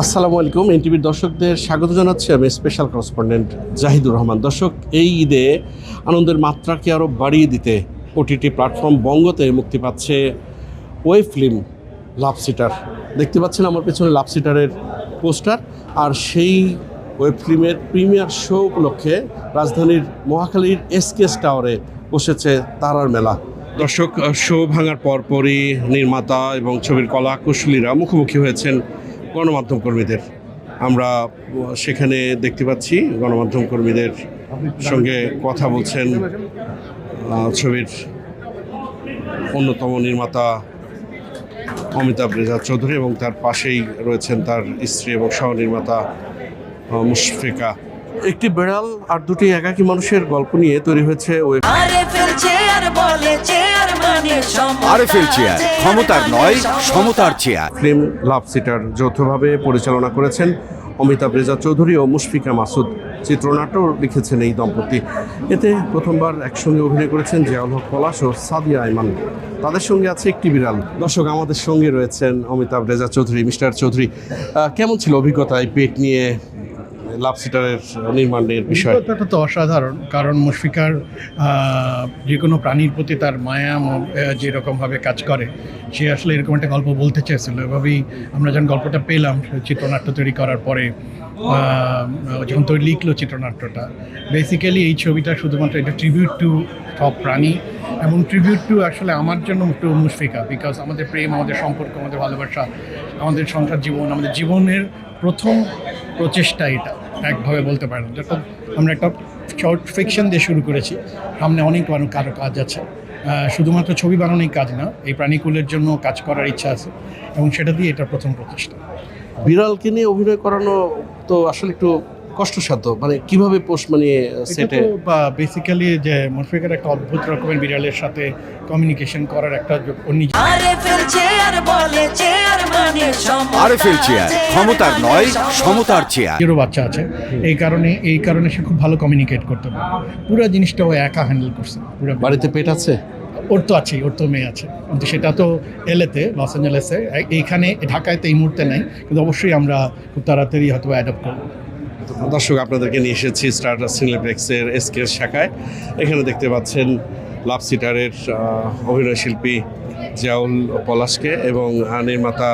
আসসালামু আলাইকুম। এনটিভির দর্শকদের স্বাগত জানাচ্ছি আমি স্পেশাল করেসপন্ডেন্ট জাহিদুর রহমান। দর্শক, এই ঈদে আনন্দের মাত্রাকে আরও বাড়িয়ে দিতে ওটিটি প্ল্যাটফর্ম বঙ্গতে মুক্তি পাচ্ছে ওয়েব ফিল্ম লাভ সিটার। দেখতে পাচ্ছেন আমার পেছনে লাভ সিটারের পোস্টার, আর সেই ওয়েব ফিল্মের প্রিমিয়ার শো উপলক্ষে রাজধানীর মহাখালীর এসকেএস টাওয়ারে বসেছে তারার মেলা। দর্শক, শো ভাঙার পরপরই নির্মাতা এবং ছবির কলা কুশলীরা মুখোমুখি হয়েছেন গণমাধ্যম কর্মীদের। আমরা সেখানে দেখতে পাচ্ছি গণমাধ্যম কর্মীদের সঙ্গে কথা বলছেন ছবির অন্যতম নির্মাতা অমিতাভ রেজা চৌধুরী এবং তার পাশেই রয়েছেন তার স্ত্রী এবং সহ নির্মাতা মুশফিকা। একটি বেড়াল আর দুটি একাকী মানুষের গল্প নিয়ে তৈরি হয়েছে ক্ষমতার নয় সমতার চেয়ার ফিল্ম লাভ সিটার। যৌথভাবে পরিচালনা করেছেন অমিতাভ রেজা চৌধুরী ও মুশফিকা মাসুদ। চিত্রনাট্য লিখেছেন এই দম্পতি। এতে প্রথমবার একসঙ্গে অভিনয় করেছেন জিয়াউল হক পলাশ ও সাদিয়া আইমান। তাদের সঙ্গে আছে একটি বিড়াল। দর্শক, আমাদের সঙ্গে রয়েছেন অমিতাভ রেজা চৌধুরী, মিস্টার চৌধুরী। কেমন ছিল অভিজ্ঞতা এই পেট নিয়ে লাভ সিটারের নির্মাণের বিষয়? অভিজ্ঞতাটা তো অসাধারণ, কারণ মুশফিকার যে কোনো প্রাণীর প্রতি তার মায়া যেরকমভাবে কাজ করে, সে আসলে এরকম একটা গল্প বলতে চেয়েছিল। এভাবেই আমরা যখন গল্পটা পেলাম চিত্রনাট্য তৈরি করার পরে, যখন তৈরি লিখলো চিত্রনাট্যটা, বেসিক্যালি এই ছবিটা শুধুমাত্র এটা ট্রিবিউট টু সব প্রাণী এবং ট্রিবিউট টু আসলে আমার জন্য একটু মুশফিকা, বিকজ আমাদের প্রেম, আমাদের সম্পর্ক, আমাদের ভালোবাসা, আমাদের সংসার জীবন, আমাদের জীবনের প্রথম প্রচেষ্টা এটা একভাবে বলতে পারেন। যখন আমরা একটা শর্ট ফিকশন দিয়ে শুরু করেছি, সামনে অনেক কারো কাজ আছে, শুধুমাত্র ছবি বানানোই কাজ না, এই প্রাণীকুলের জন্য কাজ করার ইচ্ছা আছে এবং সেটা দিয়ে এটা প্রথম প্রচেষ্টা। বিড়ালকে নিয়ে অভিনয় করানো তো আসলে একটু কষ্টসাধ্য, মানে কিভাবে পোষ মানিয়ে সেটে? বেসিক্যালি যে মুশফিকার একটা অদ্ভুত রকমের বিড়ালের সাথে কমিউনিকেশন করার একটা ক্ষমতার নয় সমতার চেয়ার। এরও বাচ্চা আছে, এই কারণে সে খুব ভালো কমিউনিকেট করতে পারে। পুরো জিনিসটা ও একা হ্যান্ডেল করছে। পুরো বাড়িতে পেট আছে? ওর তো আছেই, ওর তো মেয়ে আছে, কিন্তু সেটা তো এলেতে, লস অ্যাঞ্জেলেসে। এইখানে ঢাকায় তো এই মুহূর্তে নেই, কিন্তু অবশ্যই আমরা খুব তাড়াতাড়ি হয়তো অ্যাডাপ্ট করবো। দর্শক, আপনাদেরকে নিয়ে এসেছি স্টারডাস্ট সিনেপ্লেক্সের এসকেএস শাখায়। এখানে দেখতে পাচ্ছেন লাভ সিটারের অভিনয় শিল্পী জিয়াউল পলাশকে এবং নির্মাতা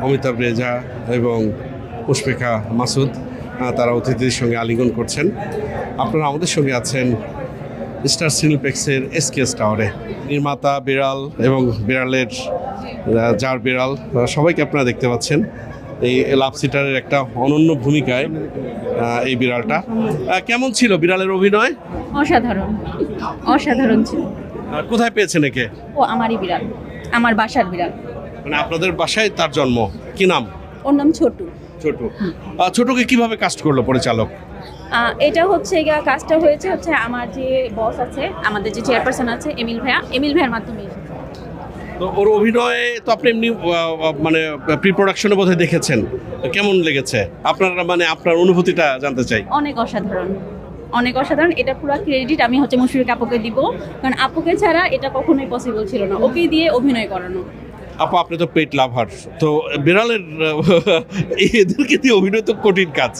অমিতাভ রেজা এবং মুশফিকা মাসুদ। তারা অতিথিদের সঙ্গে আলিঙ্গন করছেন। আপনারা আমাদের সঙ্গে আছেন স্টার সিনেপ্লেক্সের এসকেএস টাওয়ারে। নির্মাতা, বিড়াল এবং বিড়ালের যার বিড়াল, সবাইকে আপনারা দেখতে পাচ্ছেন এই লাভ সিটারের একটা অনন্য ভূমিকায় এই বিড়ালটা। কেমন ছিল বিড়ালের অভিনয়? অসাধারণ, অসাধারণ ছিল। কোথায় পেয়েছেন একে? ও আমারই বিড়াল, আমার বাসার বিড়াল। মানে আপনাদের বাসায় তার জন্ম? কি নাম? ওর নাম ছোটু। ছোটু। ছোটুকে কিভাবে কাস্ট করলো পরিচালক? এটা হচ্ছে কাজটা হয়েছে আমার যে বস আছে, আমাদের যে চেয়ারপারসন আছে এমিল ভাইয়ার মাধ্যমে। তো ওর অভিনয়ে তো আপনি এমনি মানে প্রি প্রোডাকশনে বোধহয় দেখেছেন, কেমন লেগেছে আপনার? মানে আপনার অনুভূতিটা জানতে চাই। অনেক অসাধারণ, অনেক অসাধারণ। এটা পুরো ক্রেডিট আমি মুশফিকা আপুকে দিব, কারণ আপুকে ছাড়া এটা কখনোই পসিবল ছিল না, ওকে দিয়ে অভিনয় করানো। আপু, আপনি তো পেট লাভার, তো বিড়ালের এদেরকে দিয়ে অভিনয় তো কঠিন কাজ,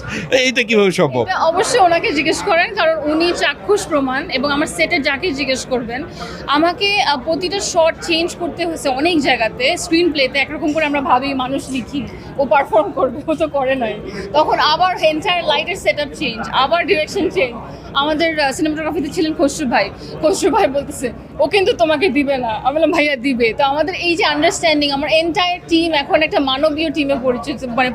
এইটা কিভাবে সম্ভব? অবশ্যই ওনাকে জিজ্ঞেস করেন, কারণ উনি চাক্ষুষ প্রমাণ। এবং আমার সেটে যাকে জিজ্ঞেস করবেন, আমাকে প্রতিটা শট চেঞ্জ করতে হয়েছে অনেক জায়গাতে। স্ক্রিন প্লেতে একরকম করে আমরা ভাবি, মানুষ লিখি, ও পারফর্ম করবে, ও তো করে নাই। তখন আবার এন্টায়ার লাইটের সেট আপ চেঞ্জ, আবার ডিরেকশন চেঞ্জ। আমাদের সিনেমাটোগ্রাফিতে ছিলেন খসরু ভাই বলতেছে ও কিন্তু তোমাকে দিবে না। আমি বললাম ভাইয়া দিবে। তো আমাদের এই যে আন্ডারস্ট্যান্ডিং, আমার এন্টায়ার টিম এখন একটা মানবীয় টিমে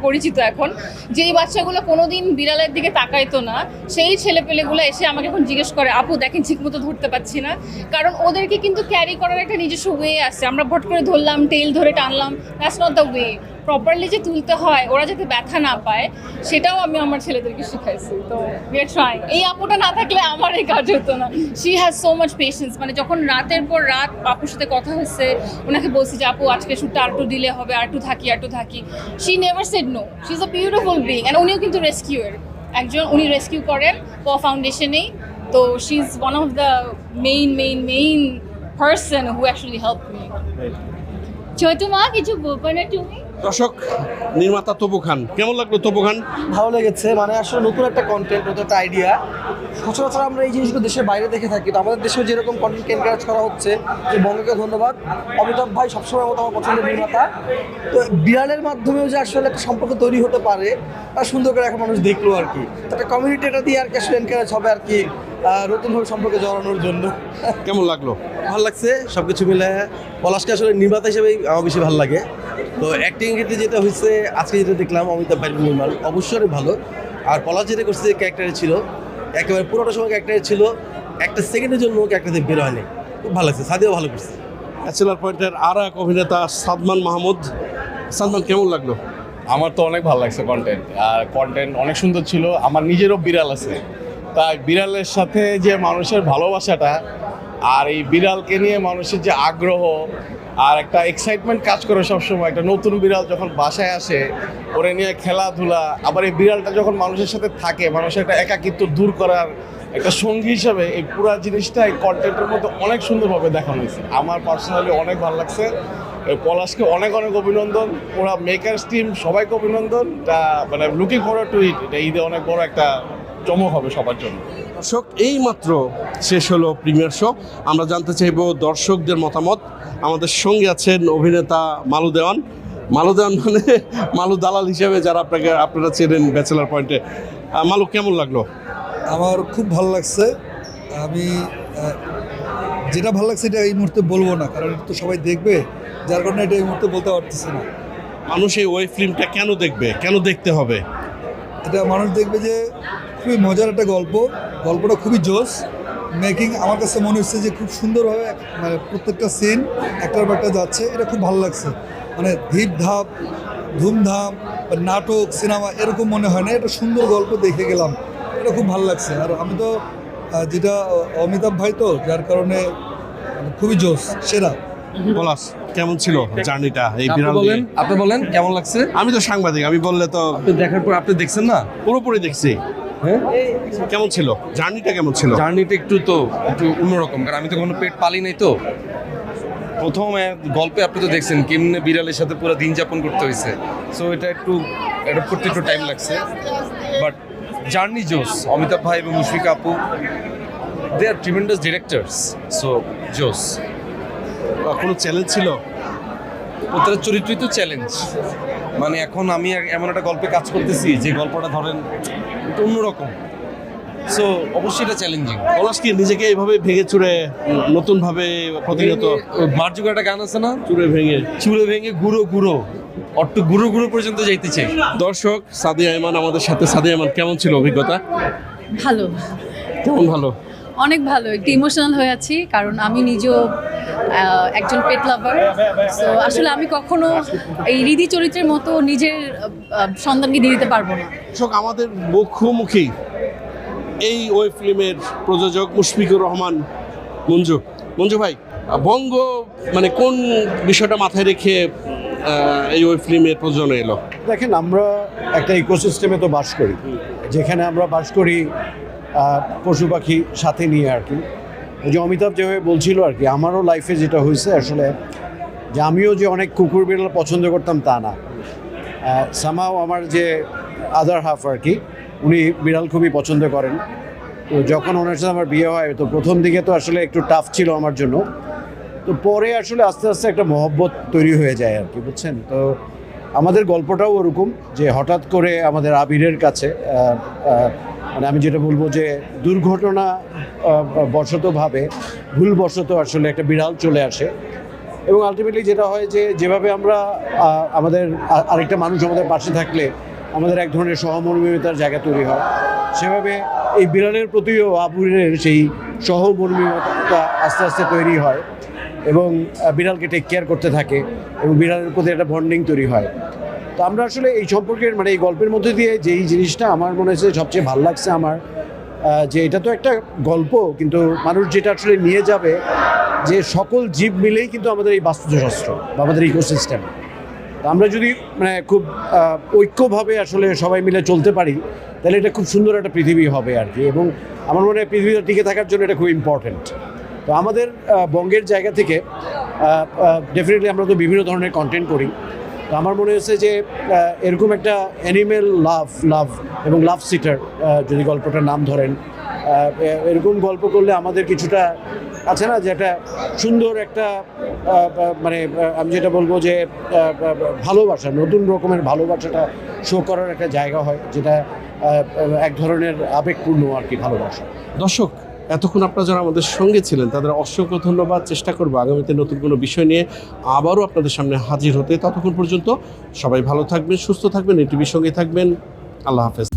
পরিচিত এখন। যেই বাচ্চাগুলো কোনোদিন বিড়ালের দিকে তাকাইতো না, সেই ছেলেপেলেগুলো এসে আমাকে এখন জিজ্ঞেস করে, আপু দেখেন ঠিকমতো ধরতে পারছি না। কারণ ওদেরকে কিন্তু ক্যারি করার একটা নিজস্ব ওয়ে আছে। আমরা ভট করে ধরলাম, টেইল ধরে টানলাম, that's not the way. Properly যে তুলতে হয়, ওরা যাতে ব্যথা না পায়, সেটাও আমি আমার ছেলেদেরকে শিখাইছি। তো উই আর ট্রাইং। এই আপুটা না থাকলে আমার এই কাজ হতো না। She has so much patience. মানে যখন রাতের পর রাত আপুর সাথে কথা হচ্ছে, ওনাকে বলছি যে আপু আজকে শ্যুটটা আরটু দিলে হবে, আরটু থাকি। She never said no. She is a beautiful being. And উনিও কিন্তু রেস্কিউয়ার একজন, উনি রেস্কিউ করেন ফাউন্ডেশনেই। তো she is one of the main person who actually help me. Chaitu মা, কিছু বলবে না তুমি? দর্শক, নির্মাতা তপু খান, কেমন লাগলো তপু খান? ভালো লেগেছে, মানে আসলে নতুন একটা কন্টেন্ট, নতুন একটা আইডিয়া। সচরাচর আমরা এই জিনিসগুলো দেশের বাইরে দেখে থাকি, তো আমাদের দেশেও যেরকম কন্টেন্ট এনকারেজ করা হচ্ছে, যে বঙ্গকে ধন্যবাদ। অমিতাভ ভাই সবসময় মতো আমার পছন্দের নির্মাতা। তো বিড়ালের মাধ্যমেও যে আসলে একটা সম্পর্ক তৈরি হতে পারে, আর সুন্দর করে এখন মানুষ দেখলো আর কি। একটা কমিউনিটি এটা দিয়ে আর কি আসলে এনকারেজ হবে আর কি, নতুনভাবে সম্পর্কে জড়ানোর জন্য। কেমন লাগলো? ভালো লাগছে সব কিছু মিলে। পলাশকে আসলে নির্মাতা হিসেবেই আমার বেশি ভালো লাগে। তো অ্যাক্টিং ক্ষেত্রে যেটা হয়েছে, আজকে যেটা দেখলাম অমিতাভ ভাইয়ের নির্মাণ অবশ্যই ভালো। আর পলাশ যেটা করছে, যে ক্যারেক্টারে ছিল একেবারে পুরোটা সময় ক্যারেক্টারে ছিল, একটা সেকেন্ডের জন্য ক্যারেক্টারে বের হয়নি। খুব ভালো লাগছে, সাদিও ভালো করছে। ব্যাচেলার পয়েন্টের আরও এক অভিনেতা সাদমান মাহমুদ। সাদমান, কেমন লাগলো? আমার তো অনেক ভালো লাগছে কন্টেন্ট, আর কন্টেন্ট অনেক সুন্দর ছিল। আমার নিজেরও বিড়াল আছে, তাই বিড়ালের সাথে যে মানুষের ভালোবাসাটা, আর এই বিড়ালকে নিয়ে মানুষের যে আগ্রহ আর একটা এক্সাইটমেন্ট কাজ করে সবসময়, একটা নতুন বিড়াল যখন বাসায় আসে, ওরে নিয়ে খেলাধুলা, আবার এই বিড়ালটা যখন মানুষের সাথে থাকে, মানুষের একটা একাকিত্ব দূর করার একটা সঙ্গী হিসাবে, এই পুরো জিনিসটা এই কন্টেন্টের মধ্যে অনেক সুন্দরভাবে দেখানো হয়েছে। আমার পার্সোনালি অনেক ভালো লাগছে। পলাশকে অনেক অনেক অভিনন্দন, ওরা মেকার্স টিম সবাইকে অভিনন্দন। মানে লুকিং ফরওয়ার্ড টু ইট, এটা ঈদে অনেক বড় একটা চমক হবে সবার জন্য। দর্শক, এই মাত্র শেষ হলো প্রিমিয়ার শো। আমরা জানতে চাইব দর্শকদের মতামত। আমাদের সঙ্গে আছেন অভিনেতা মালু দেওয়ান। মালু দেওয়ান মানে মালু দালাল হিসেবে যারা আপনারা চেনেন ব্যাচেলার পয়েন্টে। মালু, কেমন লাগলো? আমার খুব ভালো লাগছে। আমি যেটা ভালো লাগছে এটা এই মুহূর্তে বলবো না, কারণ এটা তো সবাই দেখবে, যার কারণে এটা এই মুহূর্তে বলতে পারতেছি না। মানুষ এই ওয়েব ফিল্মটা কেন দেখবে, কেন দেখতে হবে? এটা মানুষ দেখবে যে খুবই মজার একটা গল্প, গল্পটা খুবই জোস। মেকিং আমার কাছে মনে হচ্ছে যে খুব সুন্দরভাবে, মানে প্রত্যেকটা সিন একটার পর একটা যাচ্ছে, এটা খুব ভালো লাগছে। মানে ধীপ ধাপ, ধুমধাম, নাটক, সিনেমা এরকম মনে হয় না, এটা সুন্দর গল্প দেখে গেলাম, এটা খুব ভালো লাগছে। আর আমি তো যেটা অমিতাভ ভাই, তো যার কারণে খুবই জোস, সেরা। পলাশ, কেমন ছিল জার্নিটা এই বিড়াল নিয়ে? আপনি বলেন কেমন লাগছে? আমি তো সাংবাদিক, আমি বললে তো। আপনি দেখার পর আপনি দেখছেন না? পুরোপুরি দেখছি। হ্যাঁ, কেমন ছিল জার্নিটা? কেমন ছিল জার্নিটা? একটু অন্যরকম, কারণ আমি তো কোনো পেট পালি নাই। তো প্রথম গল্পে আপনি তো দেখছেন কেমনে বিড়ালের সাথে পুরো দিন যাপন করতে হয়েছে। সো এটা একটু অ্যাডপ্ট করতে একটু টাইম লাগছে, বাট জার্নি জোস। অমিতাভ ভাই এবং মুশফিকা আপু, দে আর ট্রিমেন্ডাস ডিরেক্টরস। সো জোস। কোনো চ্যালেঞ্জ ছিল? প্রত্যেকটা চরিত্রই তো চ্যালেঞ্জ। মানে এখন আমি এমন একটা গল্পে কাজ করতেছি যে গল্পটা ধরেন একটু অন্যরকম। সো অবশ্যই এটা চ্যালেঞ্জিং। পলাশ কি নিজেকে এইভাবে ভেঙে চুরে নতুনভাবে প্রতিনিয়ত? মার্জুকা একটা গান আছে না, চুরে ভেঙে গুঁড়ো গুঁড়ো, অট্টু গুঁড়ো গুঁড়ো পর্যন্ত যাইতে চাই। দর্শক, সাদিয়া ইমান আমাদের সাথে। সাদিয়া ইমান, কেমন ছিল অভিজ্ঞতা? ভালো, কেমন? ভালো, অনেক ভালো। একটু ইমোশনাল হয়ে আছি, কারণ আমি নিজেও একজন পেট লাভার। সো আসলে আমি কখনো এই হৃদি চরিত্রের মতো নিজের সন্তানকে দিয়ে দিতে পারবো না। দর্শক, আমাদের মুখোমুখি এই ওয়েব ফিল্মের প্রযোজক মুশফিকুর রহমান মঞ্জু। মঞ্জু ভাই, বঙ্গ মানে কোন বিষয়টা মাথায় রেখে এই ওয়েব ফিল্মের প্রযোজনা এলো? দেখেন, আমরা একটা ইকোসিস্টেমে তো বাস করি, যেখানে আমরা বাস করি পশু পাখি সাথে নিয়ে আর কি। ওই যে অমিতাভ যেভাবে বলছিল আর কি, আমারও লাইফে যেটা হয়েছে আসলে, যে আমিও যে অনেক কুকুর বিড়াল পছন্দ করতাম তা না। সামাও আমার যে আদার হাফ আর কি, উনি বিড়াল খুবই পছন্দ করেন। তো যখন ওনার সাথে আমার বিয়ে হয়, তো প্রথম দিকে তো আসলে একটু টাফ ছিল আমার জন্য। তো পরে আসলে আস্তে আস্তে একটা মহব্বত তৈরি হয়ে যায় আর কি, বুঝছেন? তো আমাদের গল্পটাও ওরকম, যে হঠাৎ করে আমাদের আবিরের কাছে, মানে আমি যেটা বলবো যে দুর্ঘটনা বশতভাবে, ভুলবশত আসলে একটা বিড়াল চলে আসে। এবং আলটিমেটলি যেটা হয় যে, যেভাবে আমরা আমাদের আরেকটা মানুষ আমাদের পাশে থাকলে আমাদের এক ধরনের সহমর্মিতার জায়গা তৈরি হয়, সেভাবে এই বিড়ালের প্রতিও আবিরের সেই সহমর্মিতা আস্তে আস্তে তৈরি হয় এবং বিড়ালকে টেক কেয়ার করতে থাকে এবং বিড়ালের প্রতি একটা বন্ডিং তৈরি হয়। তো আমরা আসলে এই সম্পর্কের, মানে এই গল্পের মধ্যে দিয়ে যেই জিনিসটা আমার মনে হয়েছে সবচেয়ে ভালো লাগছে আমার, যে এটা তো একটা গল্প, কিন্তু মানুষ যেটা আসলে নিয়ে যাবে, যে সকল জীব মিলেই কিন্তু আমাদের এই বাস্তুশাস্ত্র বা আমাদের ইকোসিস্টেম। আমরা যদি মানে খুব ঐক্যভাবে আসলে সবাই মিলে চলতে পারি, তাহলে এটা খুব সুন্দর একটা পৃথিবী হবে আর কি। এবং আমার মনে হয় পৃথিবীটা টিকে থাকার জন্য এটা খুব ইম্পর্ট্যান্ট। তো আমাদের বঙ্গের জায়গা থেকে ডেফিনেটলি আমরা তো বিভিন্ন ধরনের কন্টেন্ট করি। তো আমার মনে হয়েছে যে এরকম একটা অ্যানিমেল লাভ এবং লাভ সিটার যদি গল্পটার নাম ধরেন, এরকম গল্প করলে আমাদের কিছুটা আছে না যে একটা সুন্দর একটা মানে আমি যেটা বলবো যে ভালোবাসা, নতুন রকমের ভালোবাসাটা শো করার একটা জায়গা হয়, যেটা এক ধরনের আবেগপূর্ণ আর কি ভালোবাসা। দর্শক, এতক্ষণ আপনারা যারা আমাদের সঙ্গে ছিলেন তাদের অসংখ্য ধন্যবাদ। চেষ্টা করবো আগামীতে নতুন কোনো বিষয় নিয়ে আবারও আপনাদের সামনে হাজির হতে। ততক্ষণ পর্যন্ত সবাই ভালো থাকবেন, সুস্থ থাকবেন, এই টিভির সঙ্গে থাকবেন। আল্লাহ হাফেজ।